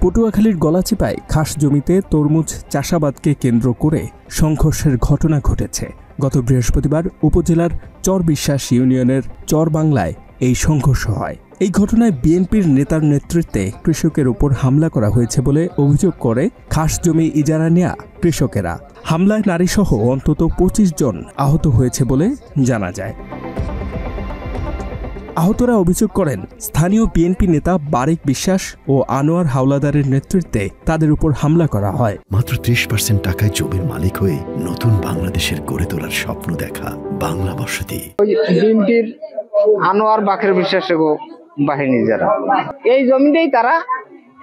পটুয়াখালীর গলাচিপায় খাস জমিতে তরমুজ চাষাবাদকে কেন্দ্র করে সংঘর্ষের ঘটনা ঘটেছে। গত বৃহস্পতিবার উপজেলার চরবিশ্বাস ইউনিয়নের চরবাংলায় এই সংঘর্ষ হয়। এই ঘটনায় বিএনপির নেতার নেতৃত্বে কৃষকের উপর হামলা করা হয়েছে বলে অভিযোগ করে খাস জমি ইজারা নেয়া কৃষকেরা। হামলায় নারীসহ অন্তত ২৫ জন আহত হয়েছে বলে জানা যায়। আহতরা অভিযোগ করেন স্থানীয় বিএনপি নেতা বারেক বিশ্বাস ও আনোয়ার হাওলাদারের নেতৃত্বে তাদের উপর হামলা করা হয়। মাত্র ৩০% টাকায় জমির মালিক হয়ে নতুন বাংলাদেশের গড়ে তোলার স্বপ্ন দেখা বাংলা বসতি। বিএনপির আনোয়ার বাকের বিশ্বাসের বাহিনী যারা এই জমিটাই তারা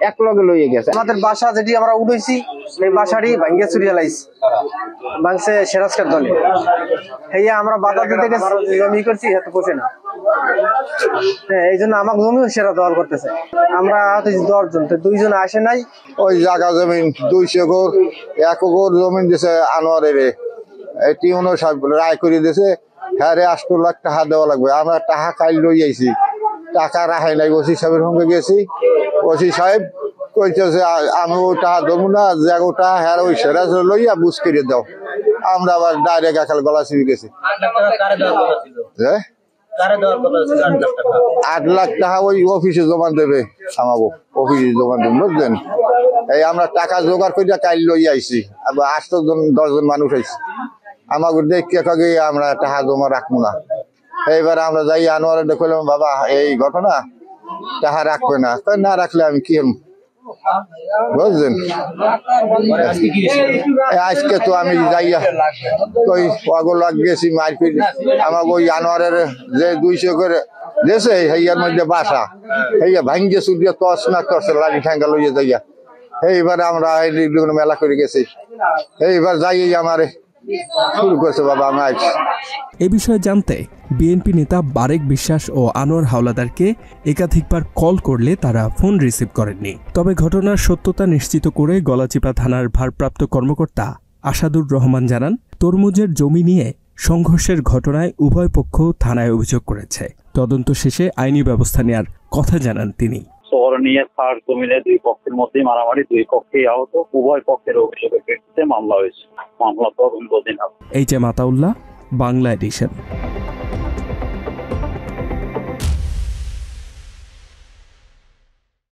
এক লগে লইয়ে গেছে। আমাদের বাসা যেটি আমরা উঠেছি এই বাসাটি ভাঙ্গে চুরিয়া লাইছি, ভাঙছে সেরাজকার দলে। হেয়া আমরা বাধা দিতে গেছি, জমি করছি এত পোষে না। হ্যাঁ, এই জন্য আমাকে জমিও সেরা দল করতেছে। আমরা 10 জন, 2 জন আসে নাই। ওই জায়গা জমিন 200 ঘর 1 ঘর জমিন দিছে আনোয়ারের, এটি সাহেব রায় করে দিয়েছে। হ্যাঁ রে 8 লাখ টাকা দেওয়া লাগবে। আমরা টাকা কাইল লই আইছি, টাকা রাখাই নাই। ওসি সাহেবের সঙ্গে গেছি, ওসি সাহেব কইতেছে আমি ও টাকা দেবো না, যে ওটা হ্যাঁ ওই সেরা লইয়া বুঝ করে দাও। আমরা আবার ডাইরেক্ট একাল গলা চিপে গেছি। 8 লাখ টাকা ওই অফিসে জমা দেবে, আমাকে অফিসে জমা দেবেন, বুঝলেন? এই আমরা টাকা জোগাড় করে কাইল লই আইছি, 8-10 জন মানুষ আইছি। আমাকে দেখে কাগে আমরা টাকা জমা রাখবো না। এইবার আমরা যাই আনোয়ারে দেখলাম, বাবা এই ঘটনা, টাকা রাখবে না। না রাখলে আমি কি বুঝলেন? আজকে তো আমি যাইয়া ওই পাগল লাগ গেছি মারপিট। আমাকে ওই আনোয়ারের যে 200 করে দেশে হেয়ার মধ্যে বাসা, হেয়া ভাঙ্গে চুরিয়া তস না তস লাড়ি ঠ্যাঙ্গা লইয়া যাইয়া। এইবার আমরা মেলা করে গেছি। এইবার যাই আমারে শুরু করছে, বাবা আমি আইছি। এ বিষয়ে জানতে বিএনপি নেতা বারেক বিশ্বাস ও আনোয়ার হাওলাদারকে একাধিকবার কল করলে তারা ফোন রিসিভ করেননি। তবে ঘটনার সত্যতা নিশ্চিত করে গলাচিপা থানার ভারপ্রাপ্ত কর্মকর্তা আসাদুর রহমান জানান, তরমুজের জমি নিয়ে সংঘর্ষের ঘটনায় উভয় পক্ষ থানায় অভিযোগ করেছে। তদন্ত শেষে আইনি ব্যবস্থা নেওয়ার কথা জানান তিনি। শহর নিয়ে খাস জমিনে 2 পক্ষের মধ্যে মারামারি, 2 পক্ষেই আহত, উভয় পক্ষের অভিযোগের ভিত্তিতে মামলা হয়েছে। মামলা তদন্তাধীন। H M Ataullah, Bangla addition.